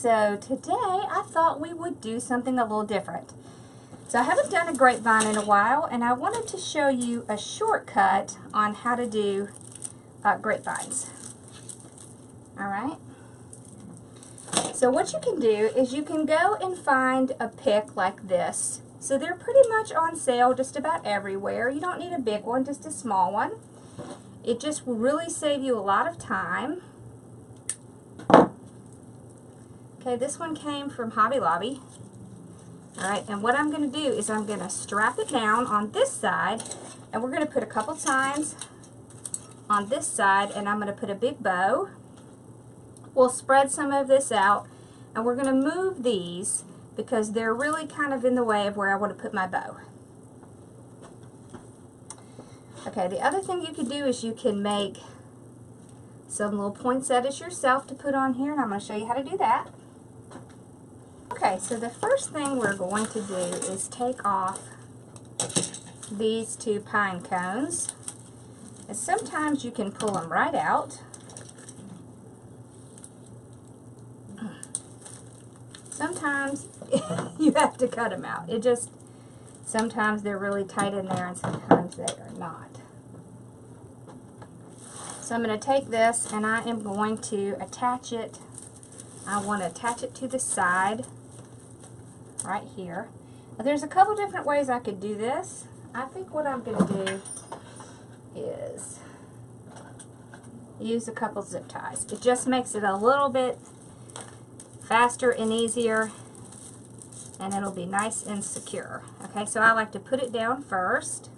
so today I thought we would do something a little different. So I haven't done a grapevine in a while, and I wanted to show you a shortcut on how to do grapevines. Alright? So what you can do is you can go and find a pick like this. So they're pretty much on sale just about everywhere. You don't need a big one, just a small one. It just will really save you a lot of time. Okay, this one came from Hobby Lobby. Alright, and what I'm going to do is I'm going to strap it down on this side, and we're going to put a couple times on this side, and I'm going to put a big bow. We'll spread some of this out, and we're going to move these because they're really kind of in the way of where I want to put my bow. Okay, the other thing you can do is you can make some little poinsettias yourself to put on here, and I'm going to show you how to do that. Okay, so the first thing we're going to do is take off these two pine cones. And sometimes you can pull them right out. Sometimes you have to cut them out. Sometimes they're really tight in there and sometimes they are not. So I'm going to take this and I am going to attach it. I want to attach it to the side right here. Now, there's a couple different ways I could do this. I think what I'm going to do is use a couple zip ties. It just makes it a little bit faster and easier, and it'll be nice and secure. Okay, so I like to put it down first.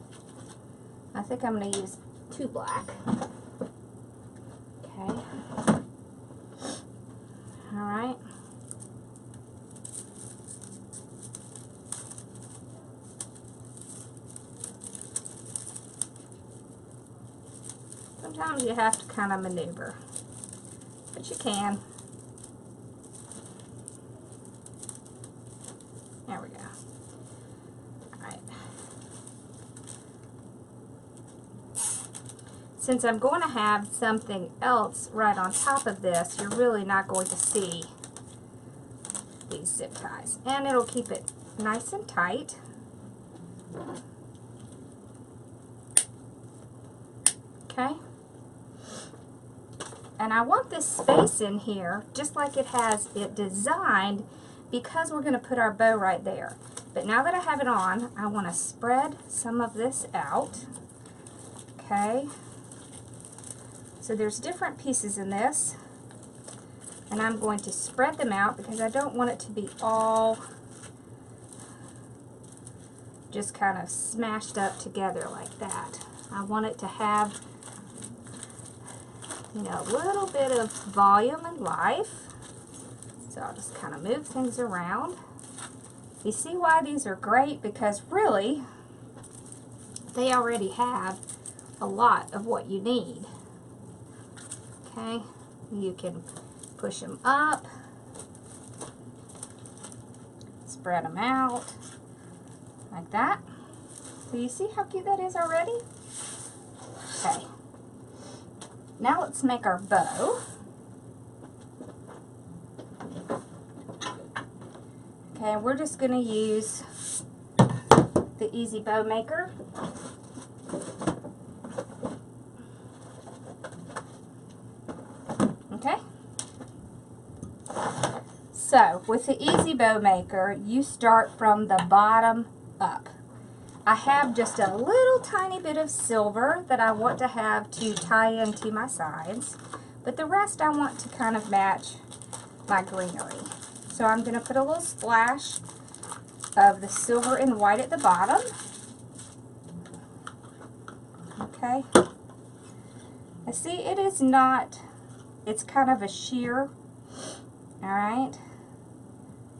I think I'm going to use 2 black. Okay. Alright. Sometimes you have to kind of maneuver, but you can. There we go. Alright. Since I'm going to have something else right on top of this, you're really not going to see these zip ties. And it'll keep it nice and tight. Okay? And I want this space in here, just like it has it designed, because we're going to put our bow right there. But now that I have it on, I want to spread some of this out. Okay? So there's different pieces in this, and I'm going to spread them out because I don't want it to be all just kind of smashed up together like that. I want it to have, you know, a little bit of volume and life. So I'll just kind of move things around. You see why these are great? Because really, they already have a lot of what you need. Okay, you can push them up, spread them out, like that. So you see how cute that is already? Okay. Now let's make our bow. Okay, we're just going to use the Easy Bow Maker. Okay. So, with the Easy Bow Maker, you start from the bottom up. I have just a little tiny bit of silver that I want to have to tie into my sides, but the rest I want to kind of match my greenery. So I'm going to put a little splash of the silver and white at the bottom. Okay. I see it is not, it's kind of a sheer. Alright.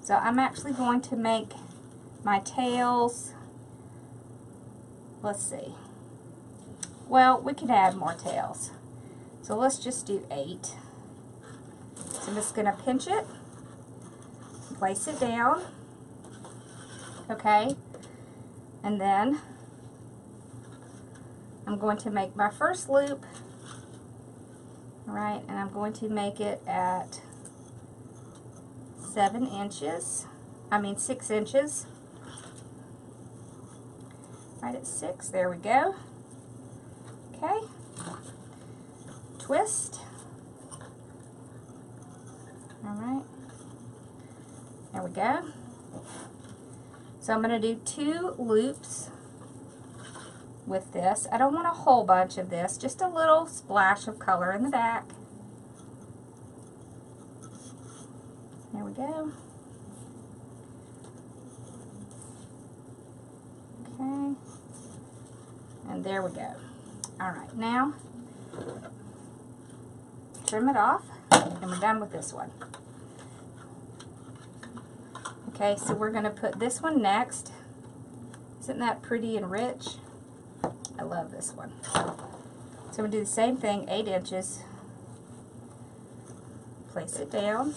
So I'm actually going to make my tails. Let's see. Well, we could add more tails. So let's just do 8. So I'm just going to pinch it, place it down, okay, and then I'm going to make my first loop, alright, and I'm going to make it at 6 inches. Right at 6, there we go. Okay, twist. All right, there we go. So I'm going to do 2 loops with this. I don't want a whole bunch of this, just a little splash of color in the back. There we go. Okay, and there we go. All right, now trim it off, and we're done with this one. Okay, so we're going to put this one next. Isn't that pretty and rich? I love this one. So we'll do the same thing, 8 inches. Place it down.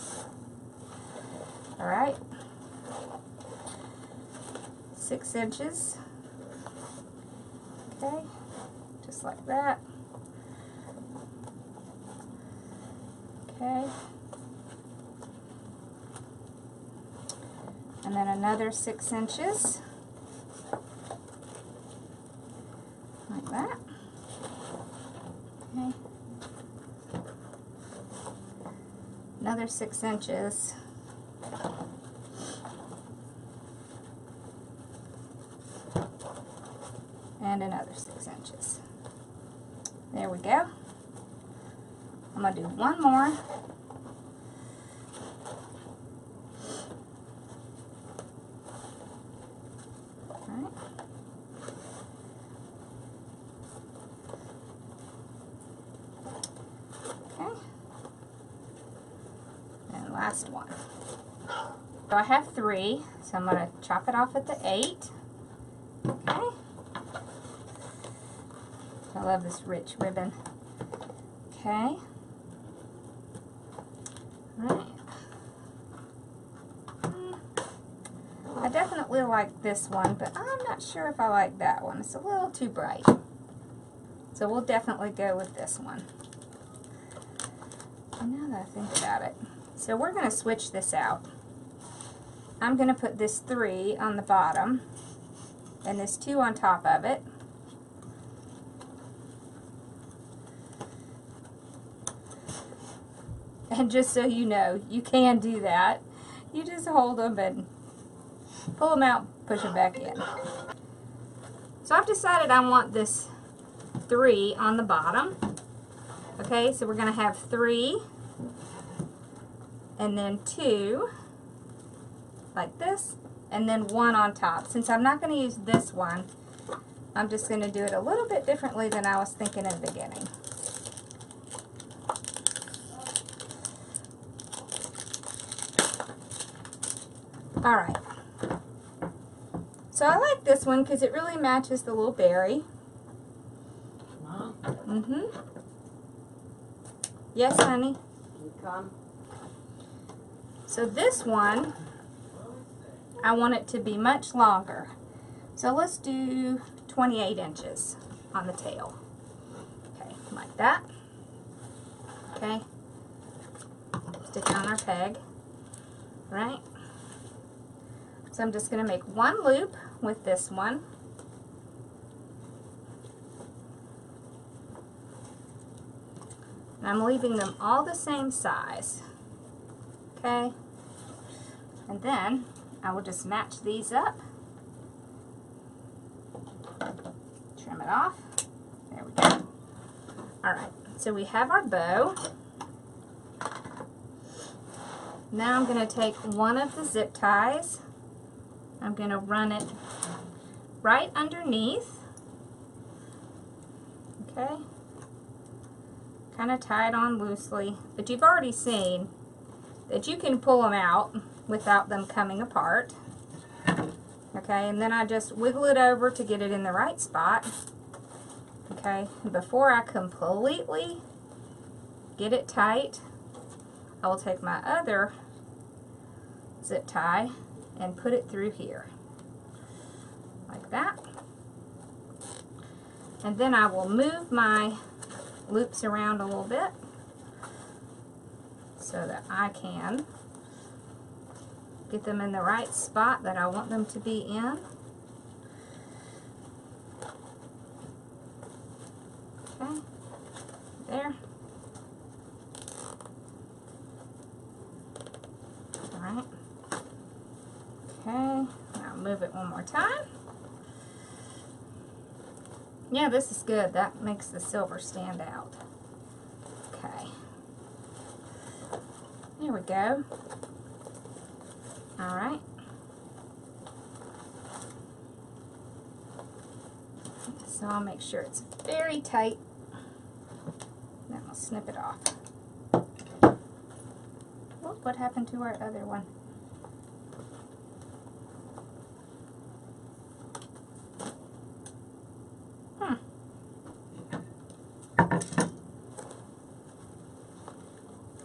All right. 6 inches. Okay, just like that. Okay. And then another 6 inches. Like that. Okay. Another 6 inches. And another 6 inches. There we go. I'm going to do one more. Alright. Okay. And last one. So I have 3, so I'm going to chop it off at the 8. Okay. I love this rich ribbon. Okay. Right. I definitely like this one, but I'm not sure if I like that one. It's a little too bright. So we'll definitely go with this one. Now that I think about it. So we're going to switch this out. I'm going to put this 3 on the bottom and this 2 on top of it. And just so you know, you can do that. You just hold them and pull them out, push them back in. So I've decided I want this 3 on the bottom. Okay, so we're going to have 3 and then 2 like this, and then 1 on top. Since I'm not going to use this one, I'm just going to do it a little bit differently than I was thinking in the beginning. Alright, so I like this one because it really matches the little berry. Mom? Yes, honey? You come? So this one, I want it to be much longer. So let's do 28 inches on the tail. Okay, like that. Okay. Stick it on our peg. Right? So I'm just going to make 1 loop with this one. And I'm leaving them all the same size. Okay? And then I will just match these up. Trim it off. There we go. Alright, so we have our bow. Now I'm going to take one of the zip ties. I'm going to run it right underneath. Okay? Kind of tie it on loosely. But you've already seen that you can pull them out without them coming apart. Okay, and then I just wiggle it over to get it in the right spot. Okay, before I completely get it tight, I will take my other zip tie and put it through here. Like that. And then I will move my loops around a little bit so that I can Get them in the right spot that I want them to be in. Okay, there. Alright. Okay, now move it one more time. Yeah, this is good. That makes the silver stand out. Okay. There we go. Alright. So I'll make sure it's very tight. Then I'll snip it off. Oh, what happened to our other one?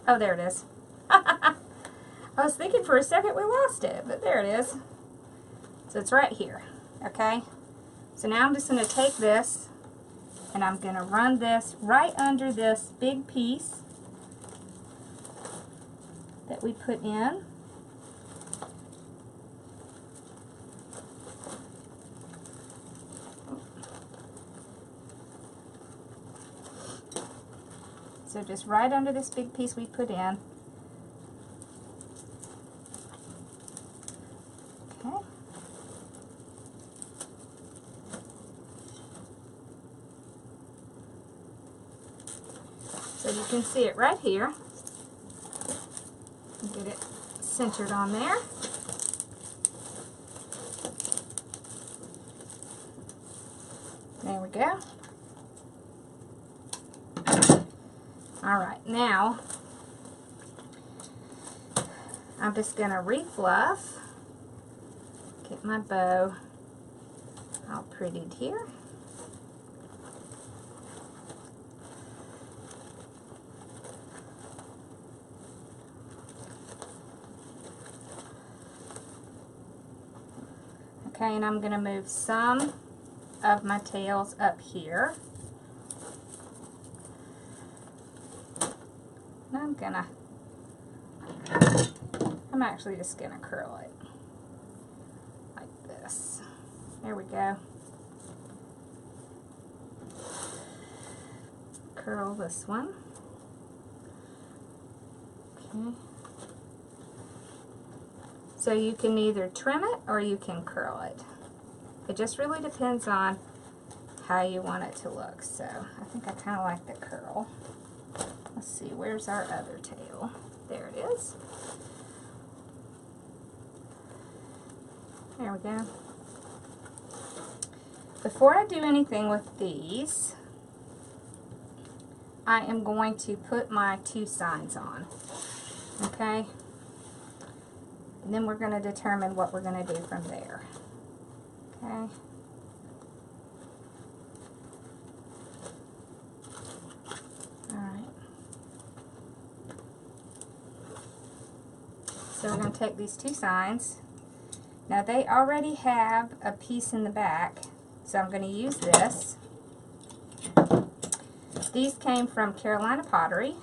Oh, there it is. I was thinking for a second we lost it, but there it is. So it's right here, okay? So now I'm just going to take this and I'm going to run this right under this big piece that we put in. So just right under this big piece we put in. Okay. So you can see it right here. Get it centered on there. There we go. Alright, now I'm just going to refluff, get my bow all prettied here. Okay, and I'm going to move some of my tails up here. I'm actually just gonna curl it like this. There we go. Curl this one. Okay. So you can either trim it or you can curl it. It just really depends on how you want it to look. So I think I kind of like the curl. Let's see, where's our other tail? There it is. There we go. Before I do anything with these, I am going to put my 2 signs on. Okay? And then we're going to determine what we're going to do from there. Okay? Alright. So we're going to take these 2 signs. Now they already have a piece in the back, so I'm going to use this. These came from Carolina Pottery.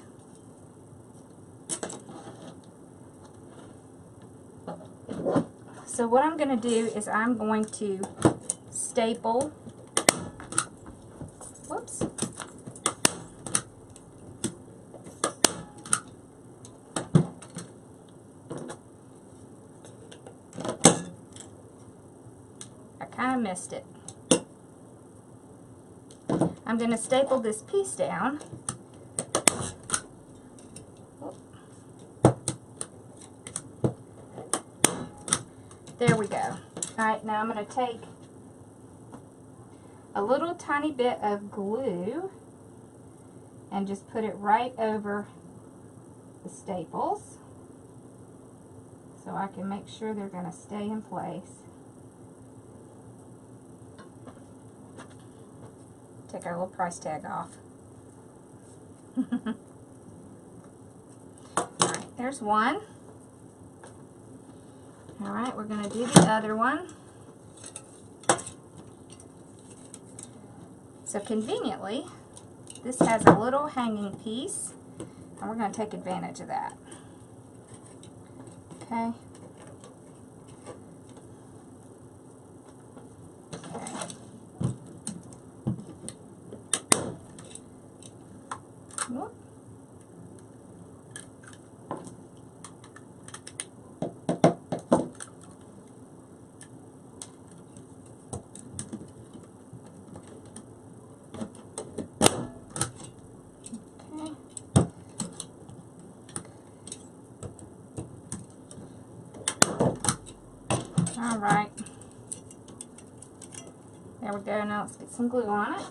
So what I'm going to do is I'm going to staple, whoops, I missed it. I'm going to staple this piece down. There we go. Alright, now I'm going to take a little tiny bit of glue and just put it right over the staples so I can make sure they're going to stay in place. Take our little price tag off. Alright, there's one. Alright, we're going to do the other one. So conveniently, this has a little hanging piece, and we're going to take advantage of that. Okay. Whoop. All right. There we go. Now let's get some glue on it.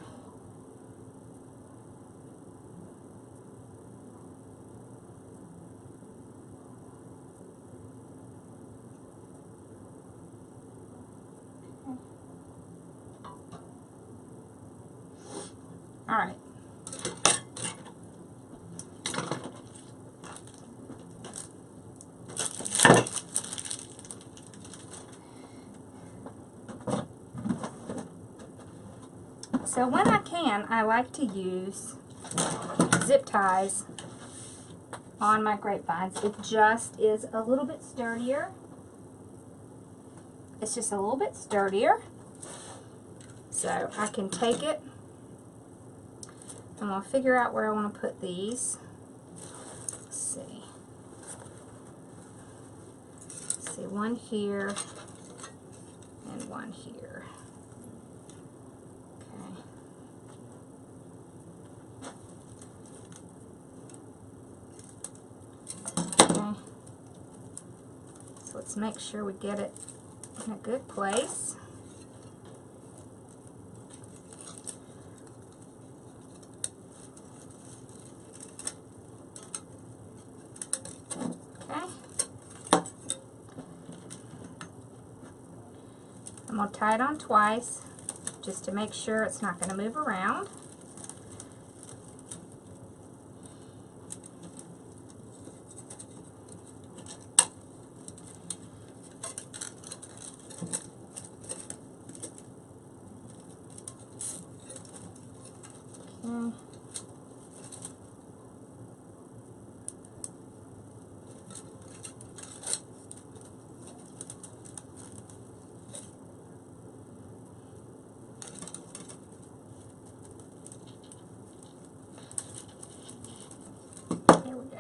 All right. So when I can, I like to use zip ties on my grapevines. It just is a little bit sturdier. It's just a little bit sturdier. So I can take it. I'm going to figure out where I want to put these. Let's see. Let's see, one here and one here. So let's make sure we get it in a good place. Okay. I'm going to tie it on twice just to make sure it's not going to move around. Okay. There we go.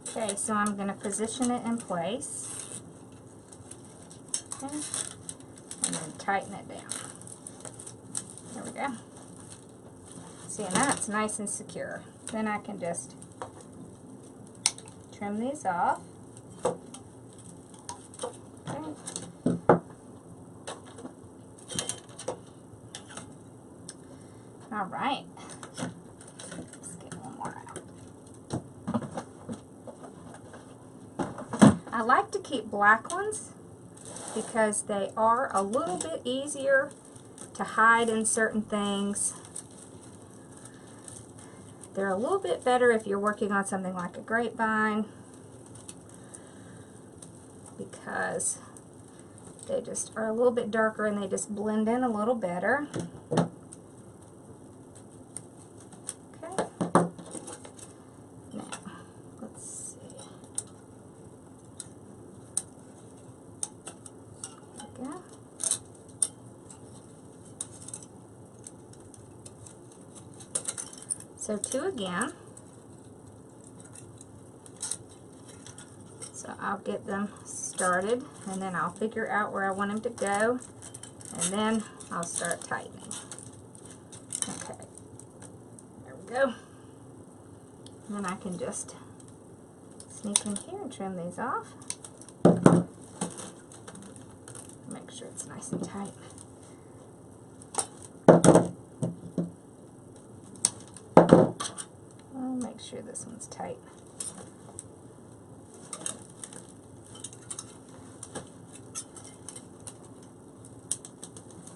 Okay, so I'm going to position it in place. Okay. And then tighten it down. There we go. See, and that's nice and secure. Then I can just trim these off. Okay. All right. Let's get one more out. I like to keep black ones because they are a little bit easier to hide in certain things. They're a little bit better if you're working on something like a grapevine because they just are a little bit darker and they just blend in a little better. Okay. Now, let's see. There we go. So 2 again. So I'll get them started and then I'll figure out where I want them to go and then I'll start tightening. Okay, there we go. And then I can just sneak in here and trim these off. Make sure it's nice and tight. Make sure this one's tight.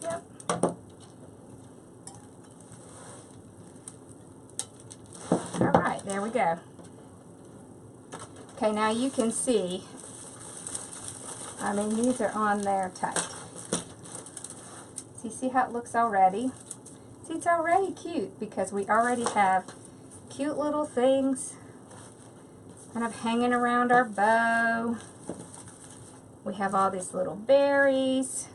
Yep. All right, there we go. Okay, now you can see, I mean, these are on there tight. So you see how it looks already? See, it's already cute because we already have cute little things kind of hanging around our bow. We have all these little berries.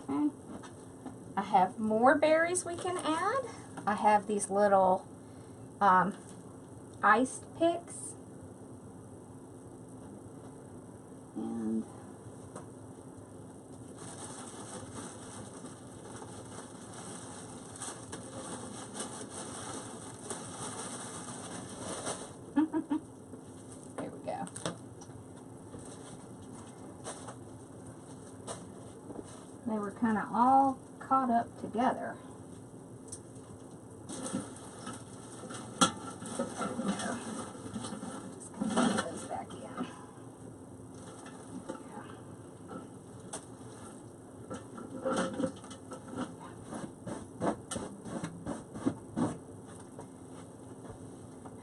Okay. I have more berries we can add. I have these little ice picks. And there we go. They were kind of all caught up together. There we go. Just kind of put those back in.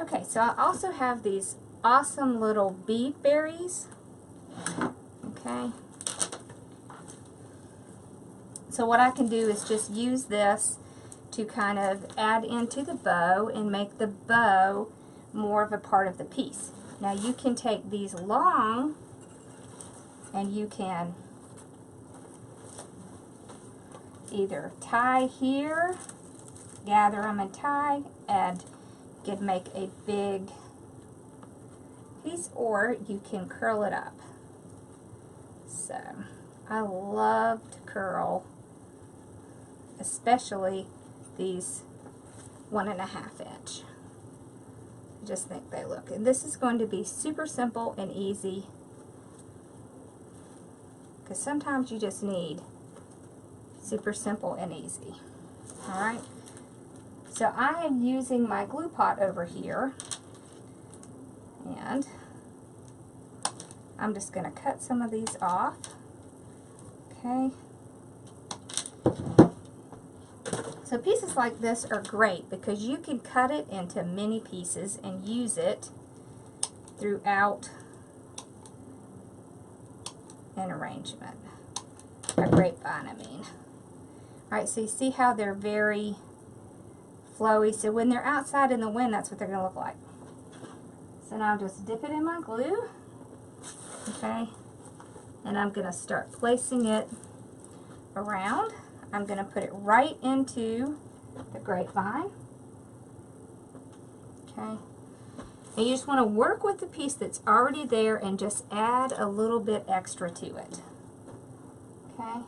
Okay, so I also have these awesome little bead berries. Okay. So what I can do is just use this to kind of add into the bow and make the bow more of a part of the piece. Now you can take these long and you can either tie here, gather them and tie, and you can make a big piece, or you can curl it up. So I love to curl, especially these 1.5 inch. I just think they look, and this is going to be super simple and easy, because sometimes you just need super simple and easy. Alright, so I am using my glue pot over here, and I'm just going to cut some of these off. Okay. So pieces like this are great because you can cut it into many pieces and use it throughout an arrangement. A grapevine, I mean. Alright, so you see how they're very flowy. So when they're outside in the wind, that's what they're going to look like. So now I'll just dip it in my glue. Okay. And I'm going to start placing it around. I'm going to put it right into the grapevine. Okay. And you just want to work with the piece that's already there and just add a little bit extra to it. Okay.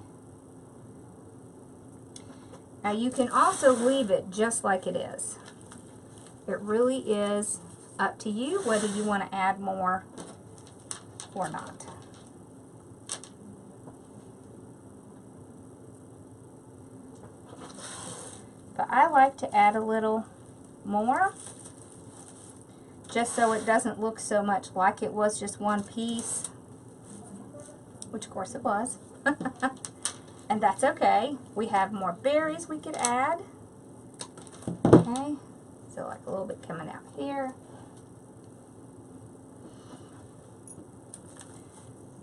Now you can also leave it just like it is. It really is up to you whether you want to add more or not. But I like to add a little more, just so it doesn't look so much like it was just one piece, which of course it was. And that's okay. We have more berries we could add. Okay, so like a little bit coming out here.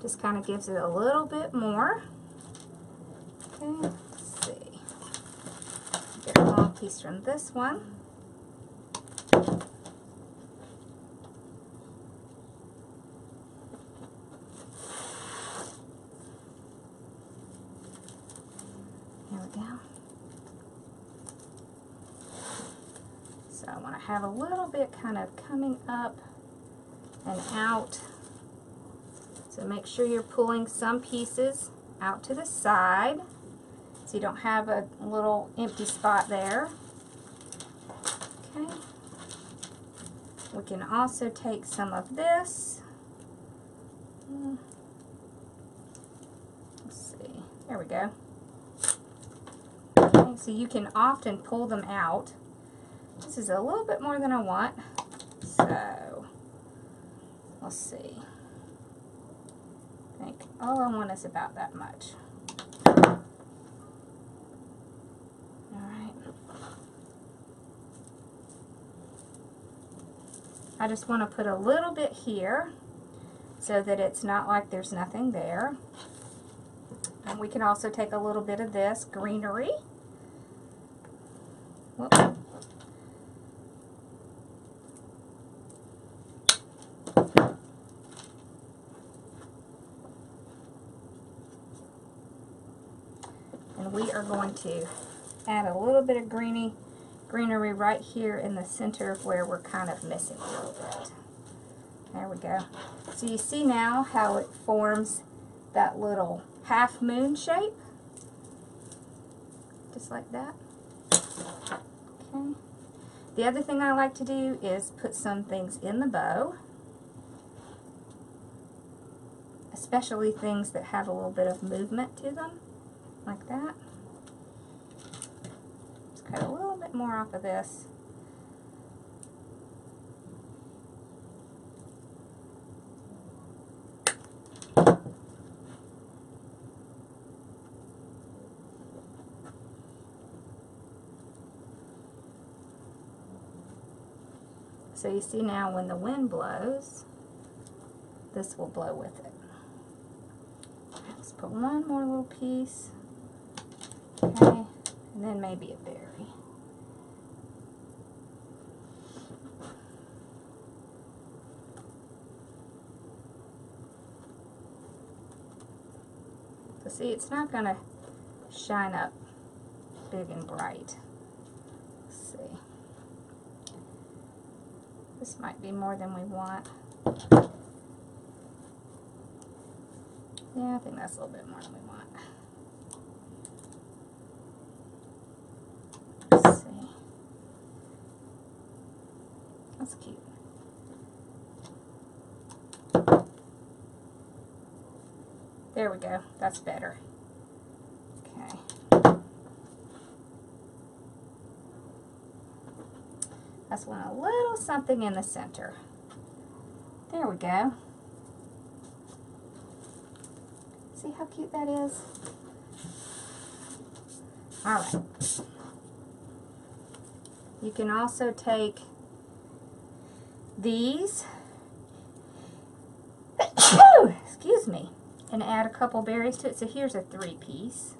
Just kind of gives it a little bit more. Okay, let's see. Get a long piece from this one. There we go. So I want to have a little bit kind of coming up and out. So make sure you're pulling some pieces out to the side so you don't have a little empty spot there. Okay. We can also take some of this. Let's see. There we go. Okay, so you can often pull them out. This is a little bit more than I want. So let's see. I think all I want is about that much. Alright. I just want to put a little bit here so that it's not like there's nothing there. And we can also take a little bit of this greenery. Whoops. are going to add a little bit of greenery right here in the center where we're kind of missing a little bit. There we go. So you see now how it forms that little half moon shape? Just like that. Okay. The other thing I like to do is put some things in the bow, especially things that have a little bit of movement to them, like that. Let's cut a little bit more off of this. So you see now when the wind blows, this will blow with it. Let's put one more little piece. Okay, and then maybe a berry. So see, it's not going to shine up big and bright. Let's see. This might be more than we want. Yeah, I think that's a little bit more than we want. Let's see. That's cute. There we go. That's better. Okay. That's one a little something in the center. There we go. See how cute that is? Alright. You can also take these, excuse me, and add a couple berries to it. So here's a 3-piece.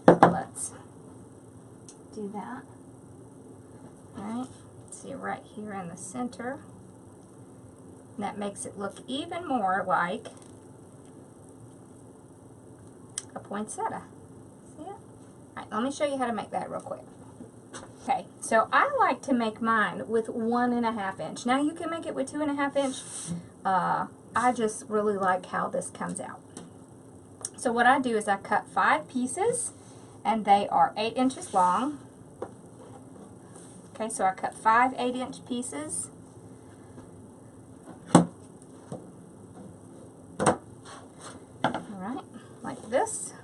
Let's do that. Alright. See right here in the center. And that makes it look even more like a poinsettia. See it? Alright, let me show you how to make that real quick. Okay, so I like to make mine with 1.5 inch. Now you can make it with 2.5 inch. I just really like how this comes out. So what I do is I cut 5 pieces, and they are 8 inches long. Okay, so I cut 5 8-inch pieces. Alright, like this.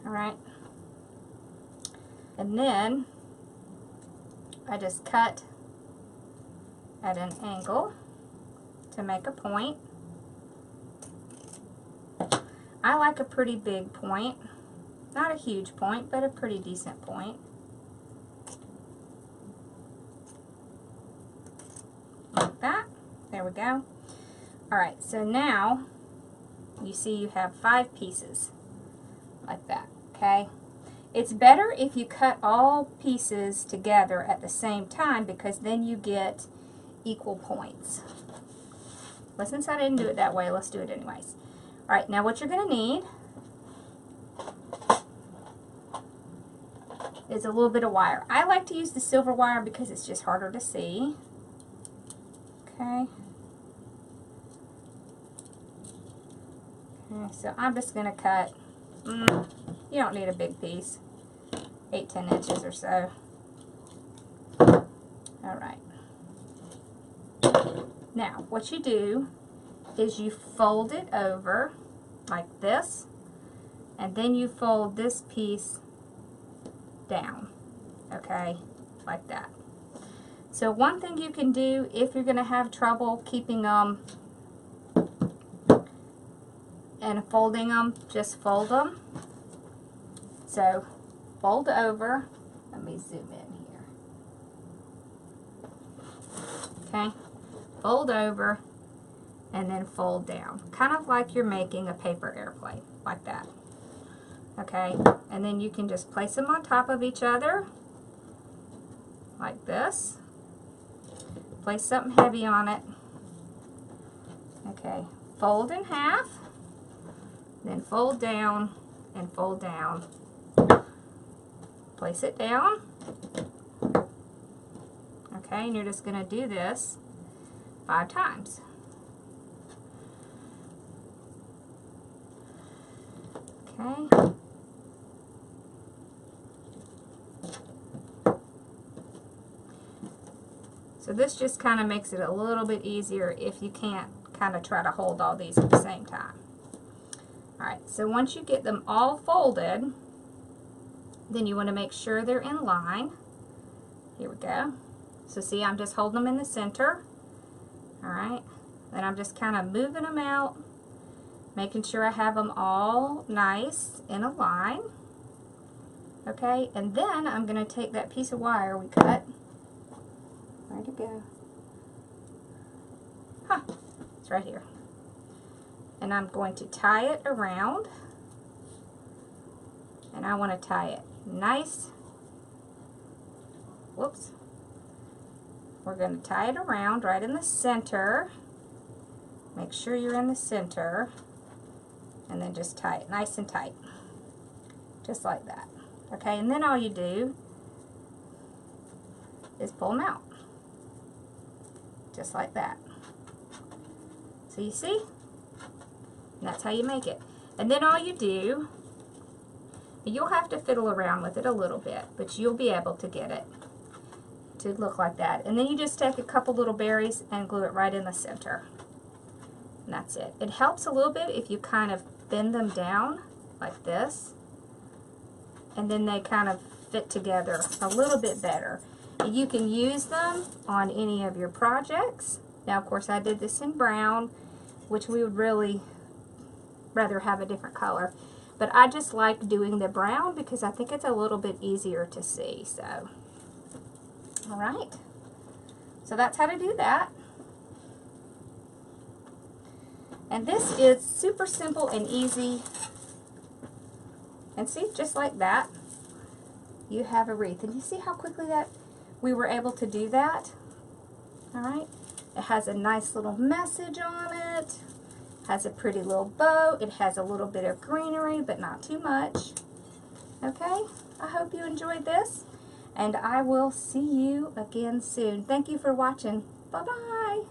Alright. And then I just cut at an angle to make a point. I like a pretty big point. Not a huge point, but a pretty decent point. Like that. There we go. Alright, so now you see you have 5 pieces. Like that, okay? It's better if you cut all pieces together at the same time, because then you get equal points. But since I didn't do it that way, let's do it anyways. Alright, now what you're going to need is a little bit of wire. I like to use the silver wire because it's just harder to see. Okay. Okay, so I'm just going to cut, you don't need a big piece, 8-10 inches or so. Alright. Now, what you do is you fold it over like this, and then you fold this piece down, okay, like that. So one thing you can do if you're going to have trouble keeping them and folding them, just fold them. So fold over, let me zoom in here, okay, fold over and then fold down, kind of like you're making a paper airplane, like that. Okay, and then you can just place them on top of each other, like this. Place something heavy on it. Okay, fold in half, then fold down and fold down. Place it down. Okay, and you're just going to do this 5 times. Okay. So this just kind of makes it a little bit easier if you can't kind of try to hold all these at the same time. Alright, so once you get them all folded, then you want to make sure they're in line. Here we go. So see, I'm just holding them in the center. Alright, then I'm just kind of moving them out, making sure I have them all nice in a line. Okay, and then I'm going to take that piece of wire we cut. Where'd it go? Huh, it's right here. And I'm going to tie it around. And I want to tie it nice. Whoops. We're going to tie it around right in the center. Make sure you're in the center. And then just tie it nice and tight. Just like that. Okay, and then all you do is pull them out. Just like that. So you see? And that's how you make it. And then all you do, you'll have to fiddle around with it a little bit, but you'll be able to get it to look like that. And then you just take a couple little berries and glue it right in the center. And that's it. It helps a little bit if you kind of bend them down like this. And then they kind of fit together a little bit better. You can use them on any of your projects. Now, of course, I did this in brown, which we would really rather have a different color. But I just like doing the brown because I think it's a little bit easier to see. So, all right. So that's how to do that. And this is super simple and easy. And see, just like that, you have a wreath. And you see how quickly that we were able to do that? All right. It has a nice little message on it. Has a pretty little bow. It has a little bit of greenery, but not too much. Okay. I hope you enjoyed this. And I will see you again soon. Thank you for watching. Bye-bye.